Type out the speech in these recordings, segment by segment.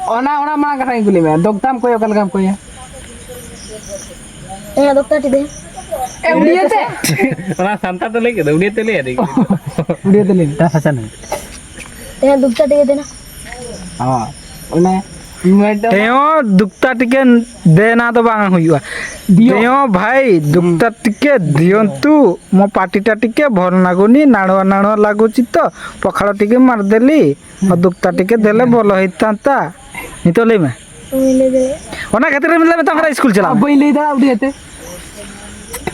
ona mana kata ingkuli me doktam koyo kalgam koyo dokter ti deh udiya te ona santar to leke udiya te le ade udiya te le ta fasan dokter ti deh na ona तेयो दुक्ता टिके देना तो बांग हुआ तेयो भाई दुक्ता टिके दियंतु मो पार्टीटा टिके भल लागुनी नाणुआ नाणुआ लागुची तो पखाड़ टिके मार देली और दुक्ता टिके देले भल होइतांता नितले में ओना खातिर मिलले में तोहरा स्कूल चला बई ले दा उडिया ते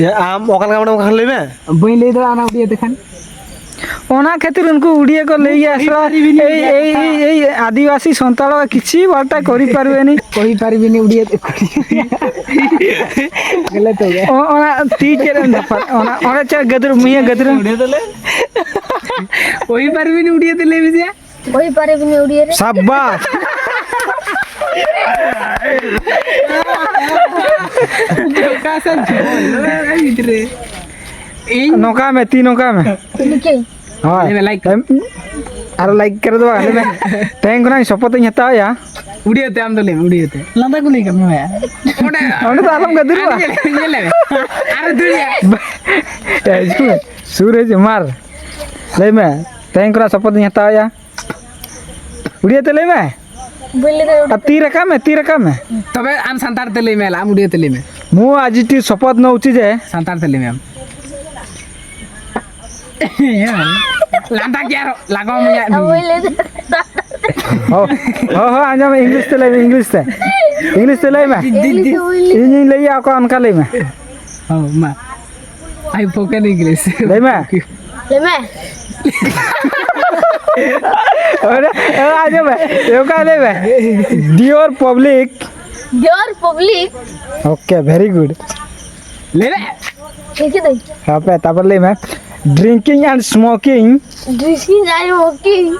आम ओकल गामडम खले में बई ले दा आना उडिया ते खान ओना खातिर उनको उड़िया को ले आसला ए आदिवासी संताल किछि बाटा करि परबेनी कहि परबेनी उड़िया ते गलत हो गया ओना टीचर ओना ओना च गदर मुया गदर उड़िया ते ले कहि परबेनी उड़िया ते ले बिया कहि परबेनी उड़िया रे शाबाश कासा इधरे नौका में तीनों का में लिखे हां लाइक अरे लाइक कर दो आले में टैंक ना सपोर्ट ही हता या उड़िया ते आम तो ले उड़िया ते लंदा को नहीं करना है ओने तो आलम गदर ये ले अरे दुनिया ए सूरज मार ले में टैंक ना सपोर्ट ही हता या उड़िया ते ले में बोले दे तीर का में तबे आम संतार ते ले में आम उड़िया ते ले में मु आज टी सपोर्ट न उची जे संतार ते ले में लंदा क्या लागो मुया बोले दे हो आजा इंग्लिश ते ले में इन ले या को अनका ले में हां मा आई पोकन इंग्लिश ले में ले में अरे आजा में यो का ले में dear public okay very good ले ले लिखे दे हां पे तब ले में drinking and smoking drinking and smoking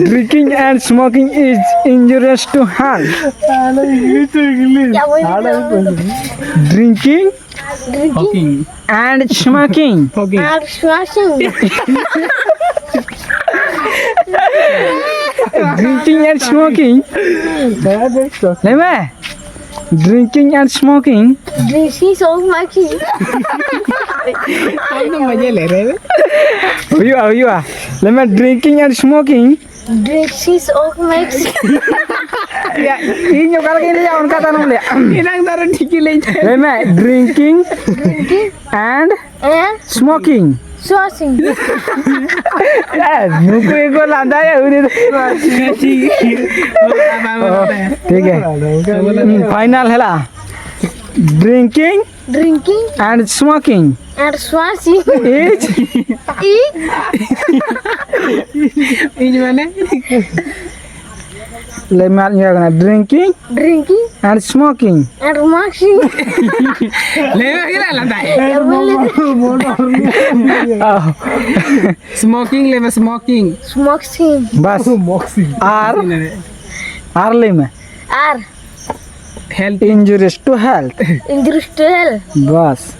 drinking and smoking is injurious to health क्या बोले ड्रिंकिंग ड्रिंकिंग एंड स्मोकिंग और स्वाशिंग ड्रिंकिंग एंड स्मोकिंग ले में ड्रिंकिंग एंड स्मोकिंग ड्रिंकिंग सो माकी हम तो मजे ले रहे हैं हुआ ले में ड्रिंकिंग एंड स्मोकिंग ड्रिंकिंग सो माकी या इन जो काल के ले उनका तानु ले इनांग दारा ठीक ले ले में ड्रिंकिंग एंड स्मोकिंग स्वाशिंग नुको एको लांदा है उरे ठीक है फाइनल हैला ड्रिंकिंग एंड स्मोकिंग और स्वाशिंग इज इज माने ले मार ये करना ड्रिंकिंग एंड स्मोकिंग और माशिंग ले गिरा लंदा है क्या बोले स्मोकिंग ले में स्मोकिंग बस आर ले में और health injurious to health industrial बस